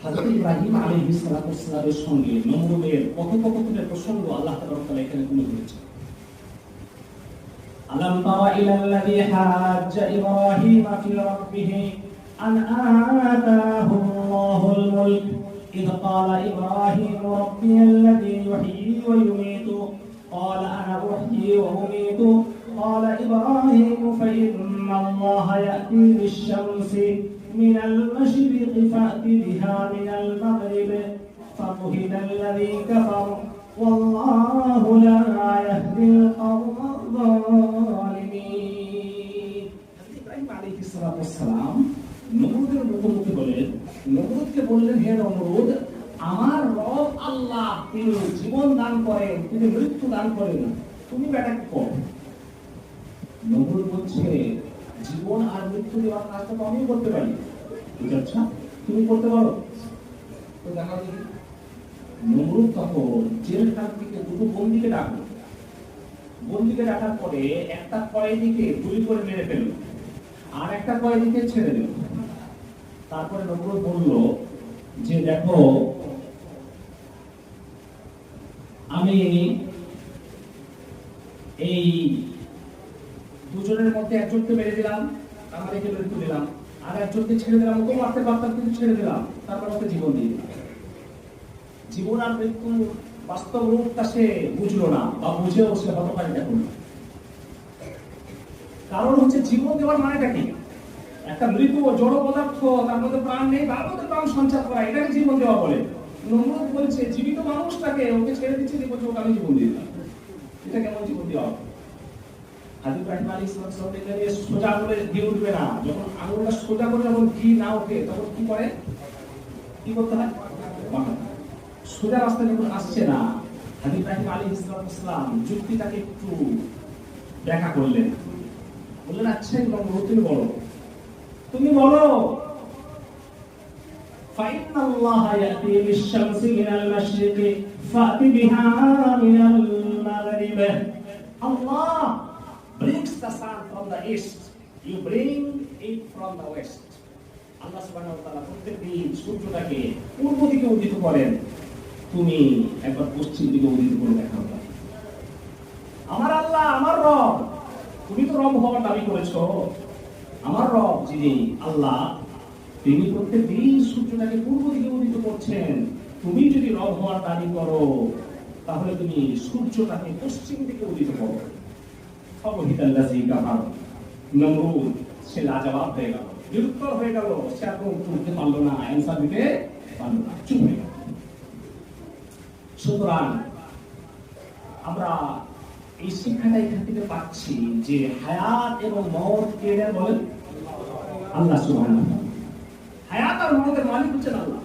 হযরত ইব্রাহিম আলাইহিস সালামের সঙ্গে নমরুদের কথোপকথনের প্রসঙ্গ আল্লাহ তাআলা এখানে তুলে ধরেছেন। আলাম তারা ইলাল্লাযী হাজ্জা ইব্রাহিম ফি রাব্বিহি আন আতাহু আল্লাহুল মুলক ইয ক্বালা ইব্রাহিম রাব্বিয়াল্লাযী ইউহয়ী ওয়া ইউমীতু ক্বালা আনা উহয়ী ওয়া উমীতু ক্বালা ইব্রাহিম ফাইন্নাল্লাহা ইয়াতি বিশ-শামসি মিনাল মাশরিকি ফা'তি বিহা মিনাল মাগরিবি ফাবুহিতাল্লাযী কাফার ওয়াল্লাহু লা ইয়াহদিল কওমাল যালিমিন। ইব্রাহিম আলাইহিস সালাম নমরুদের মুখোমুখি হলেন। নমরুদকে বললেন, হে নমরুদ, আমার রব আল্লাহ তিনি জীবন দান করেন, তিনি মৃত্যু দান করেন, তুমি বেটা কি করো? নমরুদ বলছে, জীবন আর মৃত্যু দেওয়ার কাজটা তো আমিও করতে পারি। আচ্ছা, তুমি করতে পারো তো দেখাও দেখি। নমরুদ তখন জেলখানা থেকে দুটো বন্দীকে ডাকলো। বন্দীকে ডাকার পরে একটা কয়েদিকে গুলি করে মেরে ফেলল, আর একটা কয়েদিকে ছেড়ে দিল। তারপরে নমরুদ বলল যে, দেখো, আমি এই দুজনের মধ্যে একজনকে মেরে দিলাম, আমাদেরকে মৃত্যু দিলাম, আর একজনকে ছেড়ে দিলাম, ওকে মারতে পারতাম কিন্তু ছেড়ে দিলাম, তারপর ওকে জীবন দিয়ে দিলাম। জীবন আর মৃত্যু বাস্তব রূপটা সে বুঝলো না, বা বুঝেও সে হতকারিতা করলো। কারণ হচ্ছে জীবন দেওয়ার মানেটা কি? একটা মৃত জড় পদার্থ, তার মধ্যে প্রাণ নেই, তার মধ্যে প্রাণ সঞ্চার করা, এটাকে জীবন দেওয়া বলে। নমরুদ বলছে, জীবিত মানুষটাকে ওকে ছেড়ে দিচ্ছে, দিয়ে বলছে ওকে আমি জীবন দিয়ে দিলাম। এটা কেমন জীবন দেওয়া? হযরত ইব্রাহিম আলাইহিস সালাম বললেন, সোজা করে দিয়ে উঠবে না। যখন আঙুলটা সোজা করে যখন ঘি না ওঠে, তখন কি করে? কি করতে হয়? সোজা রাস্তা যখন আসছে না, হযরত ইব্রাহিম আলাইহিস সালাম যুক্তিটাকে একটু ব্যাখ্যা করলেন। বললেন, আচ্ছা নমরুদ, তুমি বলো ফাইন্নাল্লাহা ইয়াতি বিশ-শামসি মিনাল মাশরিকি ফা'তি বিহা মিনাল মাগরিবি। Allah brings the sun from the east, you bring it from the west. আল্লাহ সুবহানাহু ওয়া তাআলা প্রত্যেকদিন সূর্যটাকে পূর্ব দিকে উদিত করেন, তুমি একবার পশ্চিম দিকে উদিত করে দেখাও। আমার আল্লাহ, আমার রব, তুমি তো রব হওয়ার দাবি করেছো। আমার রব যিনি আল্লাহ, তিনি প্রত্যেকদিন সূর্যটাকে পূর্ব দিকে উদিত করছেন। তুমি যদি রব হওয়ার দাবি করো, তাহলে তুমি সূর্যটাকে পশ্চিম দিকে উদিত করো। ফাবুহিতাল্লাযী কাফার। নমরুদ সে লাজবাব হয়ে গেল, নিরুত্তর হয়ে গেল। সে আর কোনো উত্তর দিতে পারলো না, অ্যানসার দিতে পারলো না, চুপ হয়ে গেল। সুতরাং আমরা এই শিক্ষাটা এখান থেকে পাচ্ছি যে হায়াত এবং মওত কে দেন বলেন? আল্লাহ সুবহানাহু ওয়া তাআলা। হায়াত আর মওতের মালিক হচ্ছেন আল্লাহ।